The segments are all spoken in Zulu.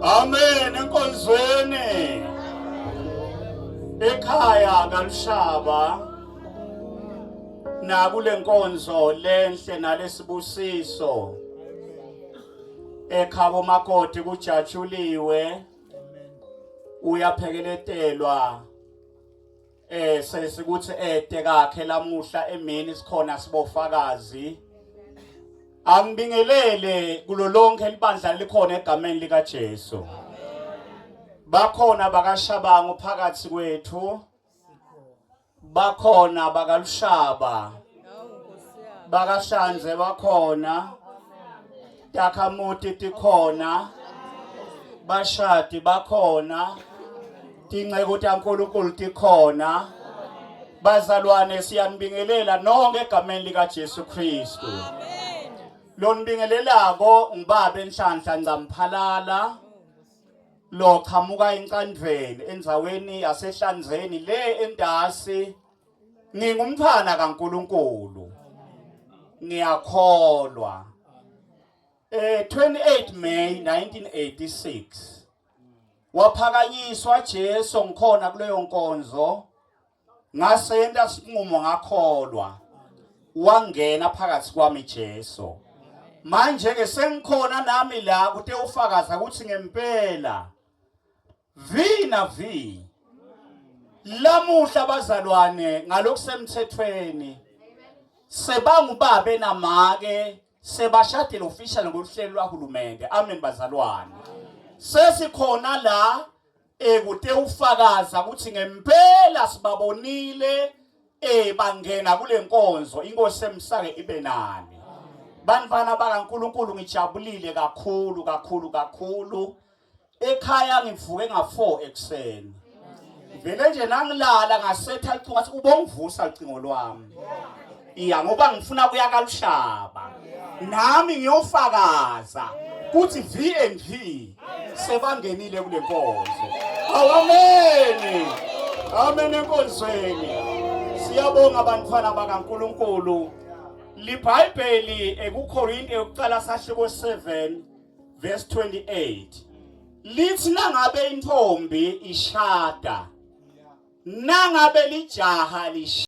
Amen enkonzweni. Ekhaya kaLishaba nakule nkonzo lenhle nalesibusiso. Ekhabo makoti kujatshuliwe. Uyaphekeletelwa sesikuthi ede kakhe lamuhla emini sikhona sibofakazi. Angibingelele kulo lonke libandla likhona egameni lika Jesu. Bakhona bakaShabangu phakathi kwethu. Bakhona bakaLishaba. BakaShanze bakhona. Takhamuti tikhona. Bashadi bakhona. Tinceku taNkulunkulu tikhona. Bazalwane siyanibingelela nonke egameni lika Jesu Kristu. Lo nibingelelako ngibaba Enhlanhla Ncamphalala. Lo qahamuka eNcandveni endzaweni yaseHlanzeni le eNdasi. Ngingumfana kaNkulunkulu. Ngiyakholwa. 28 May 1986 waphakanyiswa Jesu ngikhona kuleyo nkonzo. Ngasenta sinqumo ngakholwa. Wangena phakathi kwami Jesu. Manje ke sengikhona nami la kute ufakaza ukuthi ngempela vina lamuhla bazalwane ngalokusemthethweni sebangubaba namake sebashadile official ngoluhlelo lwahulumende. Amen bazalwane. Sesikhona la kute ufakaza ukuthi ngempela sibabonile bangena kule nkonzo. Inkosi emsake ibe nani. Banfana bakaNkulunkulu ngijabulile kakhulu. Ekhaya ngivuke nga4 ekseni. Vele nje nangilala ngasetha ngathi ubongivusa ucingo lwami. Iya ngoba ngifuna kuya kaLishaba. Nami ngiyofakaza ukuthi V&V sebangenile kule nkonzo. Amen. Amen enkonzweni. Siyabonga bantwana bakaNkulunkulu. LiBhayibheli ekuKorinte yokuqala sahluko 7 verse 28 lithi nangabe intombi ishada nangabe lijaha lishada.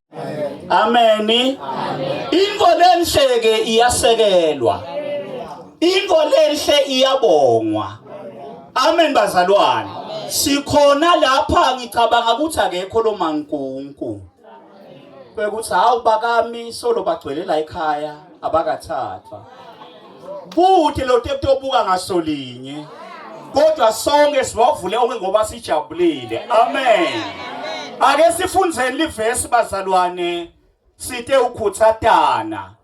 Amen. Into lenhle ke iyasekelwa. Into lenhle iyabongwa. Amen bazalwane. Sikhona lapha ngicabanga ukuthi akekho lo mankunku. Ukuthi hawu bakami solo bagcwelela ekhaya abakathathwa. Kuthi lo tetobuka ngasolinye. Kodwa sonke sibavule onke ngoba sijabulile. Amen. Ake sifundzeni livesi bazalwane sithe ukhuthatana.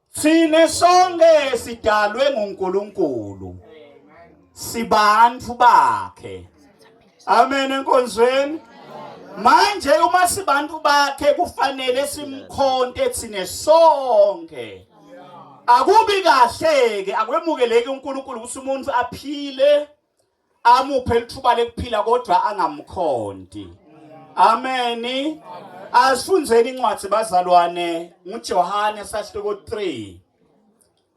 Sine sonke sidalwe nguNkulunkulu. Sibantu bakhe. Amen enkonzweni. Manje uma sibantu bakhe kufanele simkhonte thine sonke. Akubi kahle ke akwemukeleki uNkulunkulu ukuthi umuntu aphile amuphe lithuba lekuphila kodwa angamkhonti. Amen. Asifundzeni incwadi bazalwane nguJohane sahluko 3.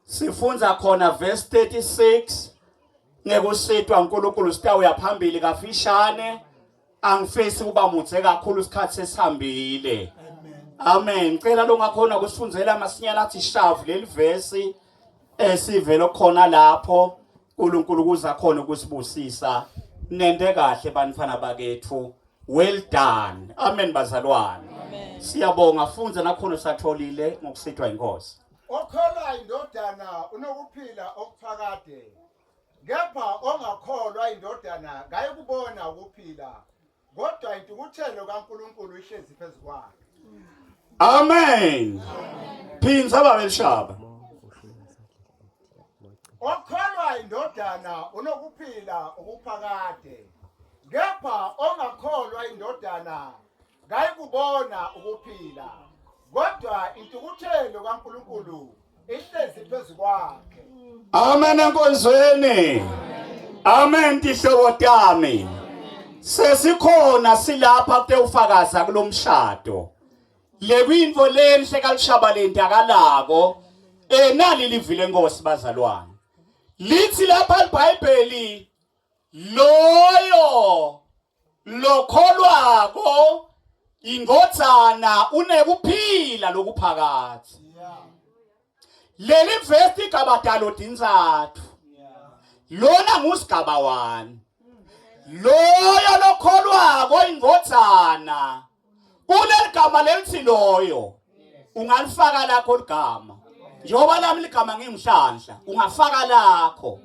Sifunza khona verse 36 ngekusetwa uNkulunkulu sitawuya phambili kafishane. Angifesi kuba muthe kakhulu isikhathi sesihambile. Amen. Ngicela lo ngakhona kusifundzela amasinyana athi shavu leli verse esivela khona lapho uNkulunkulu kuza khona ukusibusisa. Nende kahle bantwana bakethu. Well done. Amen bazalwane. Siyabonga funza nakhona satholile ngokusithwa inkosi. Okholwa indodana unokuphila okuphakade. Kepha ongakholwa indodana ngaye kubona ukuphila. Kodwa intukuthelo kaNkulunkulu ihlezi phezu kwakhe. Amen. Phinza babeLishaba. Okholwa indodana unokuphila okuphakade. Kepha ongakholwa indodana ngaye kubona ukuphila. Kodwa intukuthelo kaNkulunkulu ihlezi phezu kwakhe. Amen enkonzweni. Amen tihlobo tami. Sesikhona silapha kute ufakaza kulomshado. Lekwinto lenhle kaLishaba lentakalako nali livile Nkosi bazalwane. Lithi lapha iBhayibheli loyo lokholwako ingodzana unekuphila lokuphakathi. Leli verse igaba dalo dinzathu. Lona ngusigaba 1. Loyo lokholwako ingodzana. Ulegama lelithi loyo. Ungalifaka lakho ligama. Njoba lami ligama ngimhlanhla, ungafaka lakho.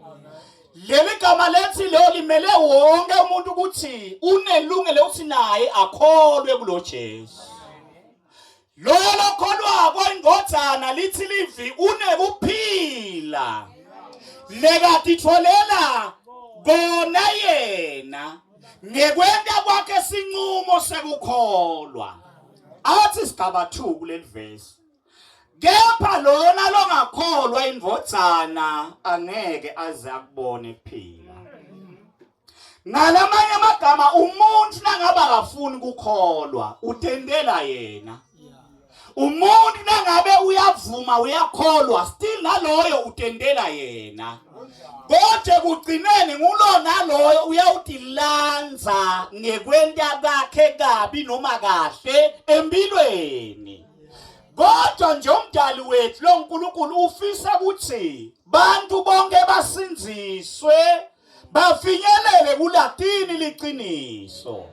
Leli gama lethi lo limele wonke umuntu ukuthi unelungelo ukuthi naye akholwe kulo Jesu. Lo lokholwako ingodzana lithi livi unekuphila. Lekatitholela kona yena ngekwenta kwakhe sinqumo sekukholwa. Athi sigaba 2 kuleli verse. Kepha lona longakholwa invodzana angeke aze akubone kuphila. Ngalamanye amagama umuntu nangaba akafuni ukukholwa utendela yena. Umuntu nangabe uyavuma uyakholwa still naloyo utendela yena. Kodwa kugcineni ngulona loyo uyawutilanza ngekwenta kakhe kabi noma kahle empilweni. Kodwa nje umdali wethu lo nkulunkulu ufisa ukuthi bantu bonke basinziswe bafinyelele kulatini liqiniso.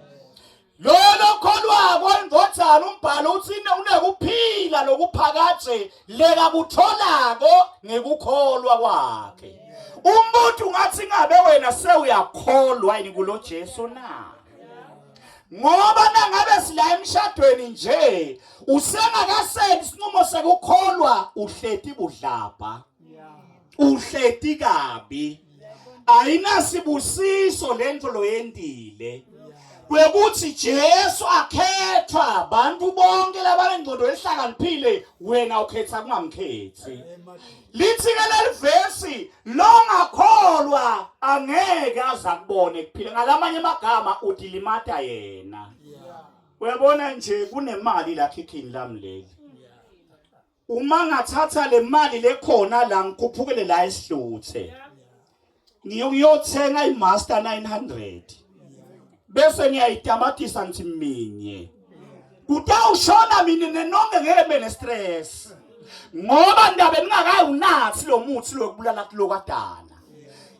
Lo lokholwako ingodzana umbhalo uthi unekuphila lokuphakathi leka kutholako ngekukholwa kwakhe. Umuntu ungathi ngabe wena sewuyakholwa yini kulo Jesu na? Ngoba nangabe sila emshadweni nje usengakasenzi isinqumo sekukholwa uhleti budlapha. Uhleti kabi. Ayinasibusiso lento loyendile. Kwekuthi Jesu akhethwa abantu bonke labanengcondo ehlakaniphile wena ukhetha kungamkhethi. Lithi ke leli verse longakholwa angeke azakubone kuphila. Ngalamanye amagama udilimata yena. Uyabona nje kunemali la khikhini lami leli. Uma ngathatha le mali lekhona la ngikhuphukele la esihluthe. Ngiyothenga iMaster 900. Bese ngiyayitamatisa ngithi minye. Kutawushona mina nenonke ngeke nestress. Ngoba ndabe ngingakayunathi lo muthi lokubulala kulokadana.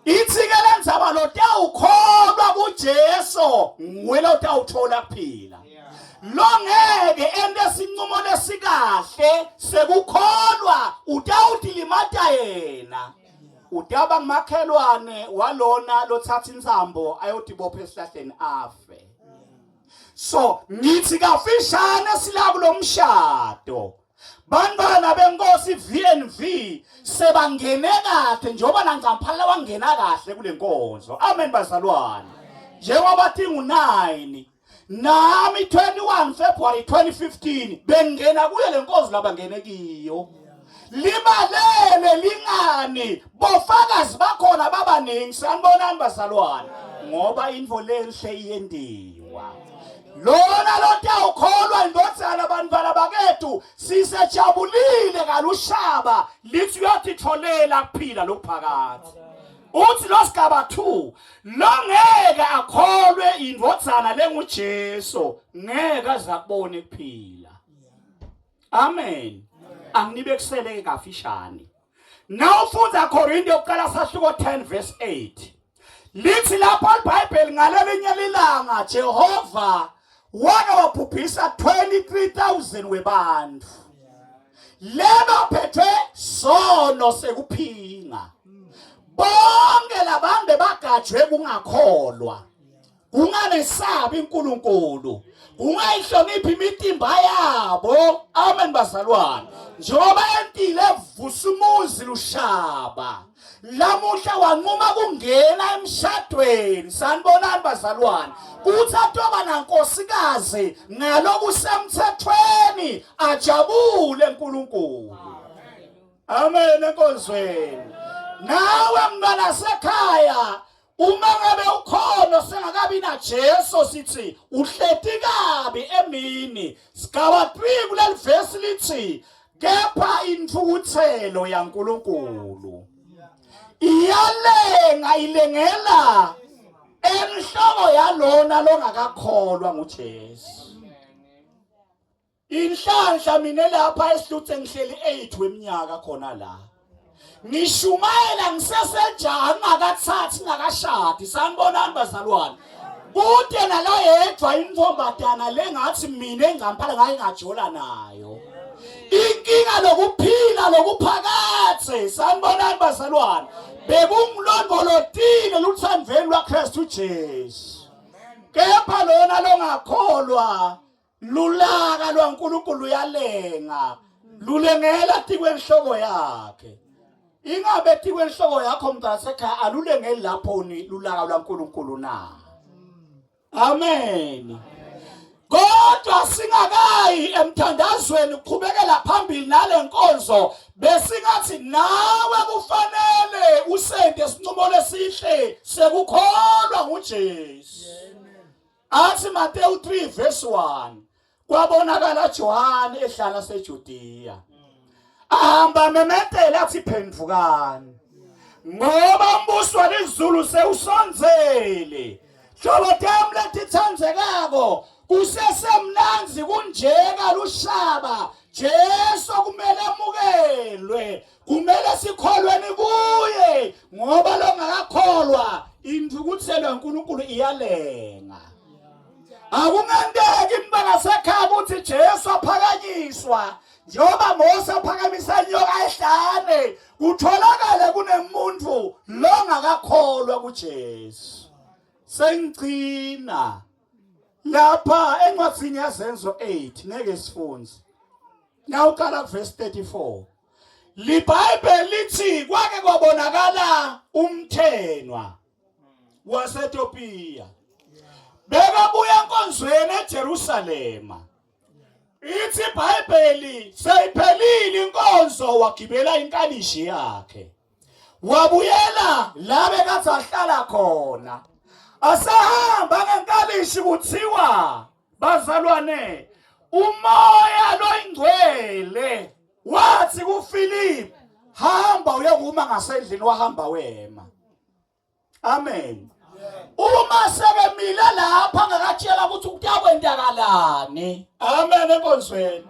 Ithi ke lenzaba lo tawukholwa kuJesu, ngwela utawuthola kuphila. Lo ngeke ende sinqumo lesikahle sekukholwa utawudilimata yena. Udaba ngumakhelwane walona lothatha insambo ayodibopha esihlahleni afe. So ngithi kafishane sila kulo mshado. Bantwana benkosi VNV sebangene kahle njengoba nancamphala wangena kahle kule nkonzo. Amen bazalwane. Njengoba thi ngu9 nami 21 February 2015 bengena kuyo le nkonzo labangene kiyo. Libalele lingani bofakazi bakhona babaningi sanibonani bazalwane ngoba info lenhle iyendiwa. Lona lotawukholwa indodzana abantwana bakethu sisejabulile kalushaba lithi uyatitholela kuphila lokuphakathi. Uthi losigaba 2 longeke akholwe indodzana lenguJesu ngeke azakubone kuphila. Amen. Anginibe kuseleke kafishane. Now ufunda Korinte yokuqala sahluko 10 verse 8. Lithi lapha iBhayibheli ngalelinye lilanga Jehova wake wabhubhisa 23,000 webantu. Leba phethwe sono sekuphinga. Bonke labantu bagajwe kungakholwa. Kunganesabi uNkulunkulu. Ungayihloniphi imitimba yabo. Amen bazalwane. Njoba entile vusumuzi lushaba. Lamuhla wanquma kungena emshadweni. Sanibonani bazalwane. Kuthi atoba nankosikazi ngaloku semthethweni ajabule uNkulunkulu. Amen enkonzweni. Nawe mntwana sekhaya uma ngabe ukhona sengakabi na Jesu sithi uhleti kabi emini. Sigaba 3 kuleli verse lithi kepha inthukuthelo yaNkulunkulu iyalenga ilengela inhloko yalona longakakholwa nguJesu. Inhlanhla mina lapha esihluthe ngihleli 8 weminyaka khona la. Ngishumayela ngisesenjani ngakathathi ngakashadi sanibonani bazalwane. Kude nalo yedwa intombazana lengathi mina engamphala ngaye ngajola nayo. Inkinga lokuphila lokuphakathe sanibonani bazalwane. Bekungilondolotile luthandweni lwaKristu Jesu. Kepha lona longakholwa lulaka lwaNkulunkulu yalenga lulengela tikwenhloko yakhe. Ingabe tikwenhloko yakho mntasekhaya alulengeli lapho ni lulaka lwaNkulunkulu na. Amen. Kodwa singakayi emthandazweni uqhubekela phambili nalenkonzo besingathi nawe kufanele usende isinqumo lesihle sekukholwa nguJesu. Athi Mateyu 3 verse 1 kwabonakala Johane ehlala seJudiya. Ahamba memethela athi phendukani ngoba umbuso wezulu sewusonzele. Hlobo tami letithandzekako kusesemnanzi kunjeka lushaba Jesu kumele emukelwe kumele sikholweni kuye ngoba longakakholwa indukuthelwe uNkulunkulu iyalenga. Akungenteki mbangasekhaya ukuthi Jesu aphakanyiswa njengoba Mose aphakamisa inyoka ehlane kutholakala kunemuntu longakakholwa kuJesu. Sengcina lapha encwadini yaZenzo 8 ngeke sifunze. Nawuqala verse 34. LiBhayibheli lithi kwake kwabonakala umthenwa waseTopiya. Bekabuya enkonzweni eJerusalema. Ithi iBhayibheli seyiphelile inkonzo wagibela inkalishi yakhe. Wabuyela la bekathi ahlala khona. Asahamba ngenkalishi kuthiwa bazalwane umoya loyingcwele wathi kuFilipi hamba uyekuma ngasendlini wahamba wema. Amen. Uma sekemile lapha ngakatshela ukuthi kuyakwenzakalani. Amen enkonzweni.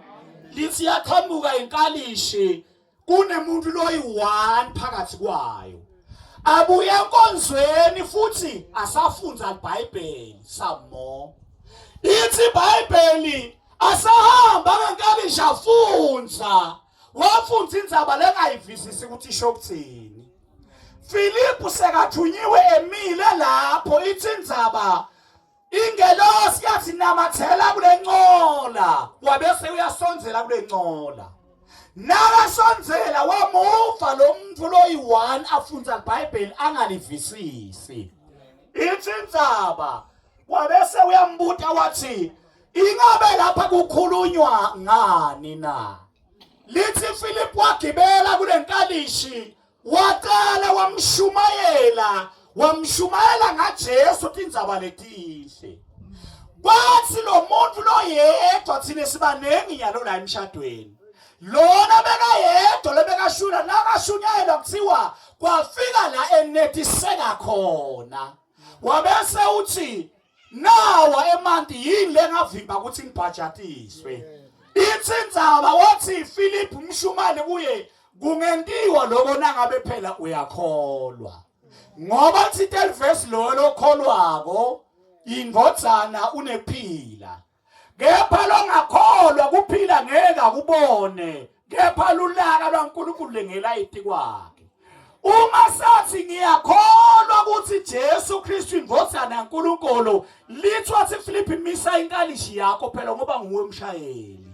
Lithi yaqhamuka inkalishi kunemuntu loyi-1 phakathi kwayo. Abuya enkonzweni futhi asafunza iBhayibheli samo. Ithi iBhayibheli asahamba ngenkalishi afunza. Wafunza indzaba lengayivisisi ukuthi isho ukuthini. Filipu sekathunyiwe emile lapho ithi indzaba ingelosi yathi namathela kule ncola wabese uyasonzela kule ncola. Nakasonzela wamuva lo muntu loyi-1 afunza iBhayibheli angalivisisi. Ithi indzaba wabese uyambuta wathi ingabe lapha kukhulunywa ngani na. Lithi Filipu wagibela kule nkalishi waqala wamshumayela ngaJesu tindzaba letihle. Kwathi lo muntu loyedwa thina sibanengi yalo la emshadweni. Lona bekayedwa lebekashuna nakashunyayela kuthiwa kwafika la enetiseka khona. Wabese uthi nawa emanti yini lengavimba ukuthi ngibhajatiswe. Ithi indzaba wathi Filipu mshumane kuye kungentiwa lokho nangabe phela uyakholwa. Ngoba lithi verse lo kholwako indvodzana unephila. Kepha longakholwa kuphila ngeke akubone. Kepha lulaka lwaNkulunkulu lengela iti kwakhe. Uma sathi ngiyakholwa ukuthi Jesu Kristu indvodzana yaNkulunkulu lithi wathi Filipi misa inkalishi yakho phela ngoba nguwe umshayeli.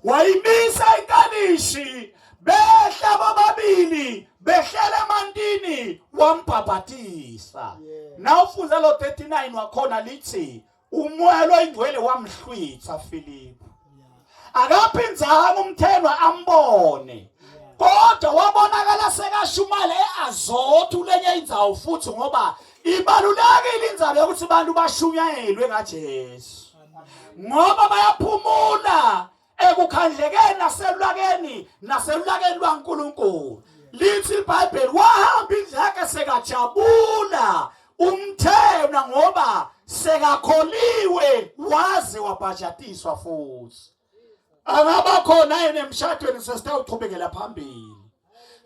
Wayimisa inkalishi behla bobabili behlela emantini wambhabhatisa. Nawufunza lo 39 wakhona lithi umoya loyingcwele wamhlwitha Filipi. Akaphinzanga umthenwa ambone. Kodwa wabonakala sekashumale eAzothi kulenye indzawo futhi ngoba ibalulekile indzaba yokuthi abantu bashunyayelwe ngaJesu. Ngoba bayaphumula ekukhandlekeni naselulakeni lwaNkulunkulu. Lithi iBhayibheli wahamba indlela yakhe sekajabula umthenwa Uyabona ngoba sekakholiwe waze wabhajatiswa futhi. Angaba khona yena emshadweni sesitawuchubekela phambili.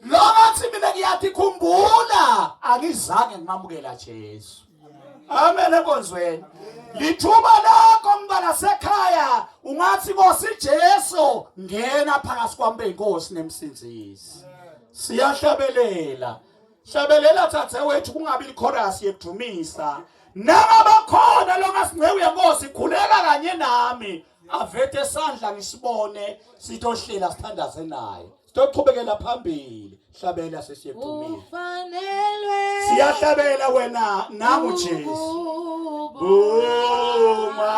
Lo ngathi mina ngiyathi khumbula angizange ngamukela Jesu. Amen enkonzweni. Lithuba lakho mntwana sekhaya ungathi Nkosi Jesu ngena phakathi kwami benkosi nemsinzisi. Siyahlabelela. Hlabelela thathe wethu kungabi ichorus yekudumisa. Nabakhona lo ngasinceku yenkosi khuleka kanye nami. Avethe esandla ngisibone sitohlela sithandaze naye. Sitochubekela phambili. Hlabela sesiyedumisa. Ufanelwe. Siyahlabela wena nangu Jesu. Uma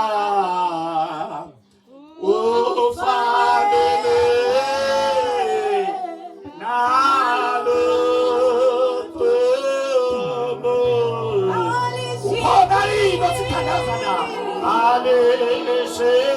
ufanele nalo ukhona yini osithandaza na alesente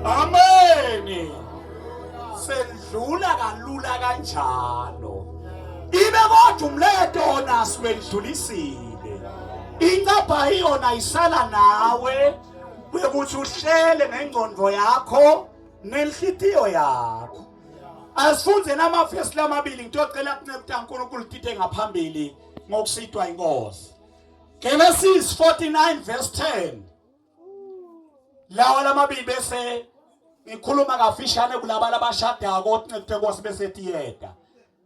Amen. Sendlula kalula kanjalo. Ibe kodwa umleto naswedlulisile. Incapha iyona isala nawe ukuthi uhlele nengqondo yakho nenhlitiyo yakho. Asifunze namafesi lamabili ngicela kunceda uNkulunkulu tithe ngaphambili ngokusitwa inkosi. Genesis 49 verse 10. Lawa lamabili bese ngikhuluma kafishane kulaba labashada koncede Nkosi bese tiyeda.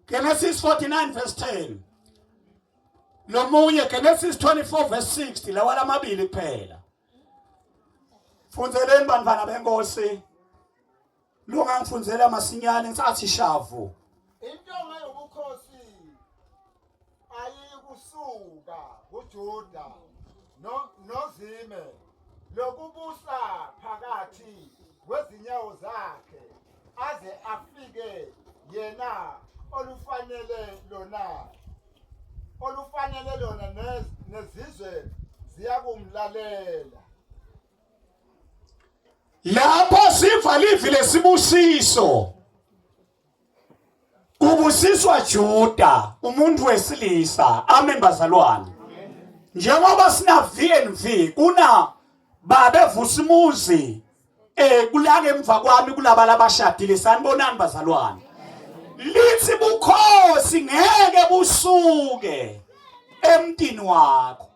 Genesis 49 verse 10. Lomunye Genesis 24 verse 60 lawa lamabili kuphela. Funzeleni bantwana benkosi. Lunga ngifunzela masinyane ngisathi shavu. Intonga yobukhosi ayikusuka kuJuda nozime lokubusa phakathi kwezinyawo zakhe aze afike yena olufanele lona nezizwe ziyakumlalela. Lapho siva livi lesibusiso. Kubusiswa Juda, umuntu wesilisa, amen bazalwane. Njengoba sina VNV kuna babe Vusimuzi kulake emva kwami kulaba labashadile sanibonani bazalwane. Lithi bukhosi ngeke busuke emntini wakho.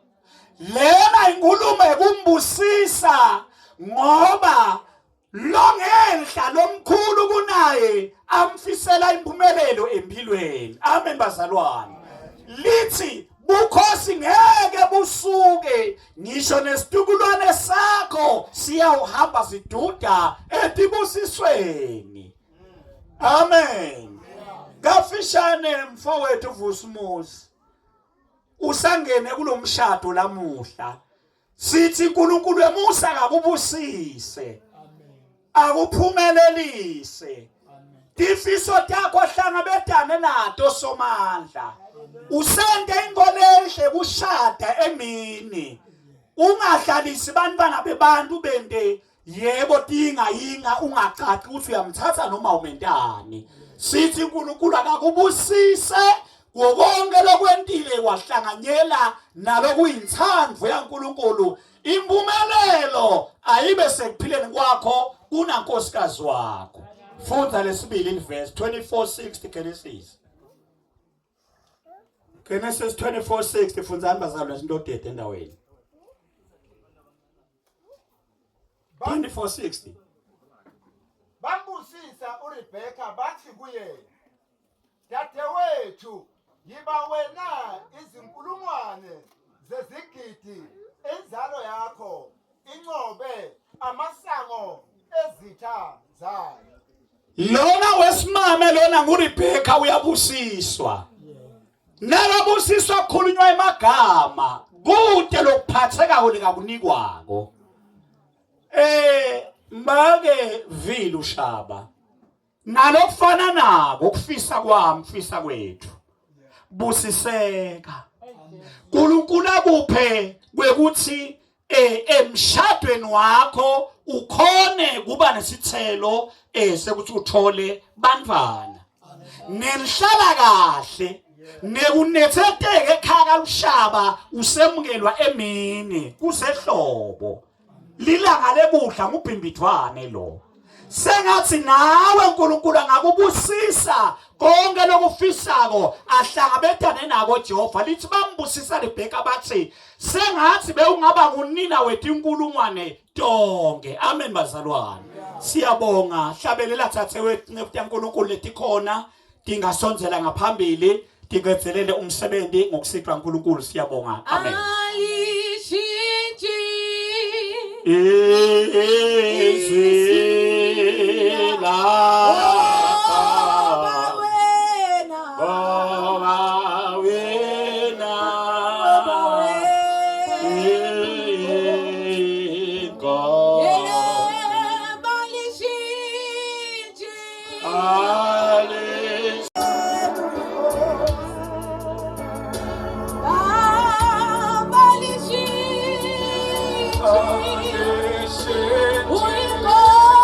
Lena inkulumo ekumbusisa ngoba longenhla lomkhulu kunaye amfisela impumelelo empilweni. Amen bazalwane. Lithi bukhosi ngeke busuke ngisho nesitukulwane sakho siyawuhamba siduda etibusisweni. Amen. Kafishane mfowethu Vusimuzi usangene kulomshado lamuhla. Sithi uNkulunkulu emusa akubusise. Akuphumelelise. Tifiso takho ahlangabetane nato somandla. Usende ingolehle kushada emini. Ungahlalisi bantwana bebantu bende yebo dinga yinga ungacaci ukuthi uyamthatha noma umentani. Sithi uNkulunkulu akakubusise ngokonke lokwentile wahlanganyela nalokuyinthandvo yaNkulunkulu. Impumelelo ayibe sekuphileni kwakho kunankosikazi wakho. Funda lesibili verse 24:60 Genesis. Genesis 24:6 funzani bazalwane into odede endaweni. 24:60. Bambusisa uRebecca bathi kuye, "Dadewethu, yiba wena izinkulungwane zezigidi inzalo yakho incobe amasango ezitha zayo." Lona wesimame lona nguRebecca uyabusiswa. Nakabusiswa kukhulunywa emagama kude lokuphatheka likakunikwako. Make vile ushaba. Nalokufana nako ukufisa kwami, ufisa kwethu. Busiseka. uNkulunkulu akuphe kwekuthi emshadweni wakho ukhone kuba nesithelo sekuthi uthole bantwana. Nelihlala kahle. Nekunetheteke ekhaya lushaba usemukelwa emini kusehlobo. Lilanga lebudla ngubhimbidwane lo. Sengathi nawe uNkulunkulu angakubusisa konke lokufisako ahlangabezane nako Jehova. Lithi bambusisa Rebecca bathi sengathi bewungaba ngunina wethu inkulungwane tonke. Amen bazalwane. Siyabonga hlabelela thathe wethu ngefuthi uNkulunkulu letikhona dingasonzela ngaphambili dingezelele umsebenzi ngokusithwa uNkulunkulu siyabonga. Amen. Oh,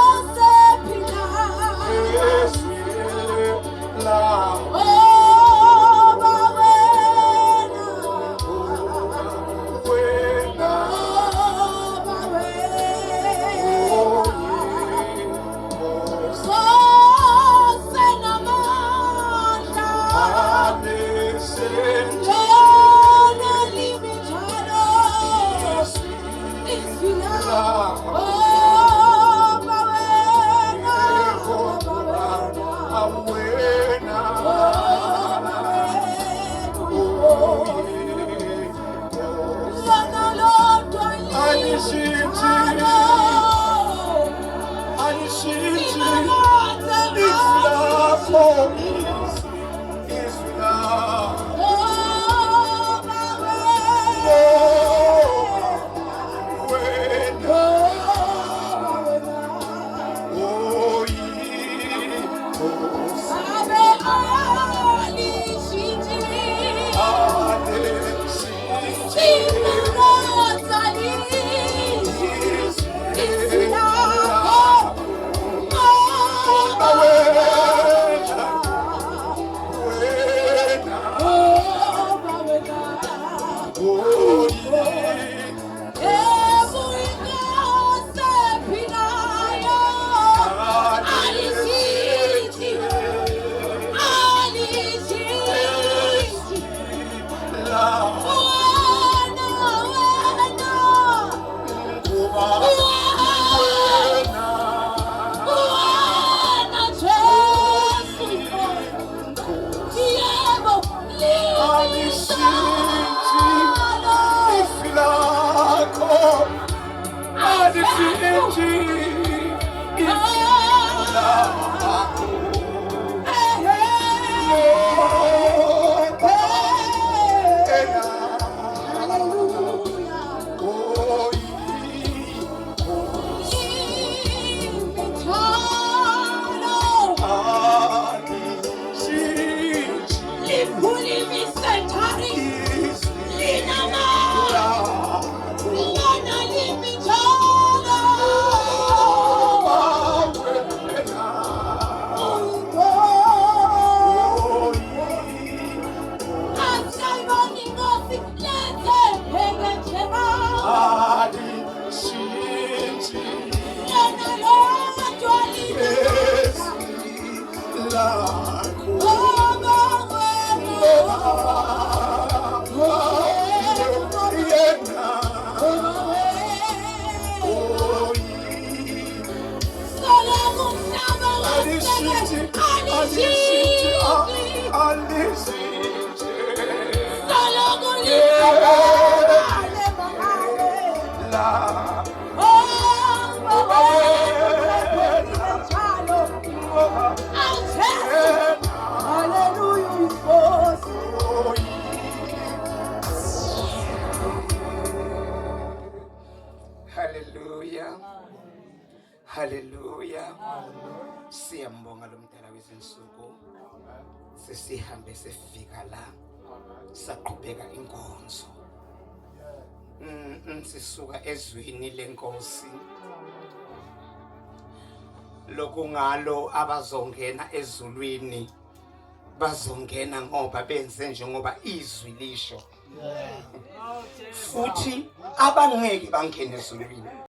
Haleluya. Siyambonga lo mdala wezinsuku. Sesihambe sefika la. Saqhubeka inkonzo. Sisuka ezwini lenkosi. Lokungalo abazongena ezulwini bazongena ngoba benze njengoba izwi lisho. Futhi abangeke bangene ezulwini